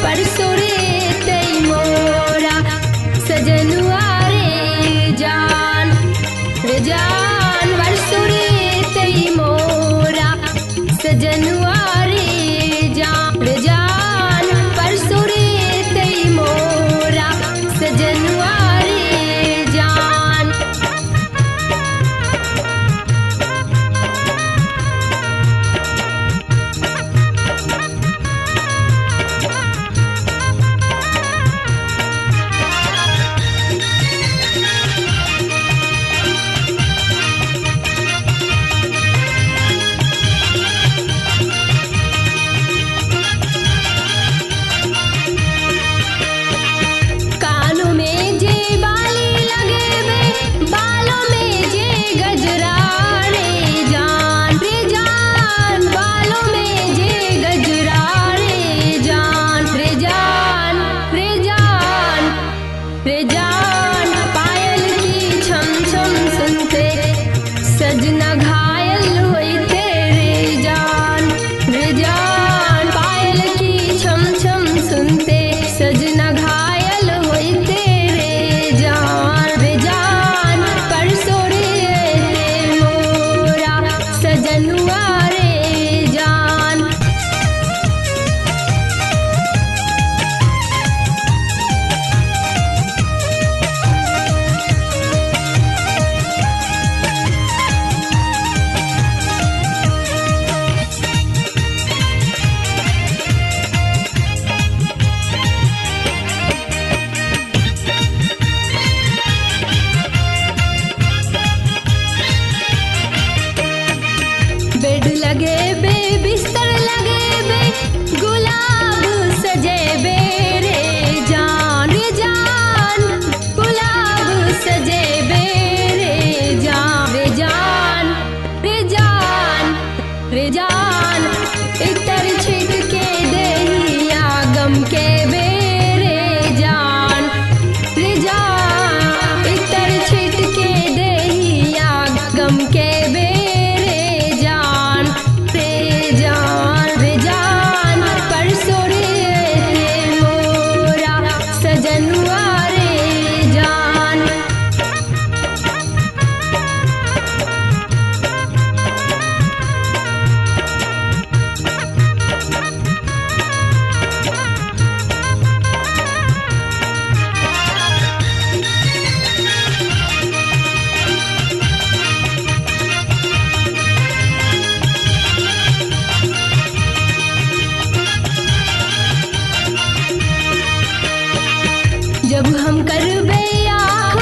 परसों रे तई मोरा सजनुआ रे जान परसों रे तई मोरा सजनुआ रे जान परसों रे तई मोरा सजनुआ रे जान। कानों में जे बाली लगे बे बालों में जे गजरा रे जान बालों में जे गजरा रे जान पायल की छम छम सुनते सजना घायल होते रे जान पायल की छम छम सुनते सजना घायल होते रे जान परसों रे मोरा सजनुआ रे जान। बेड लगे बे बिस्तर लगे बे गुलाब सजे बे रे जान गुलाब सजे बे रे जान इतर छिट के देहिया गम के बे रे जान इतर छिट के देहिया गम के बे रे जान परसों रे मोरा सजनुआ रे जान। जब हम करबे आँख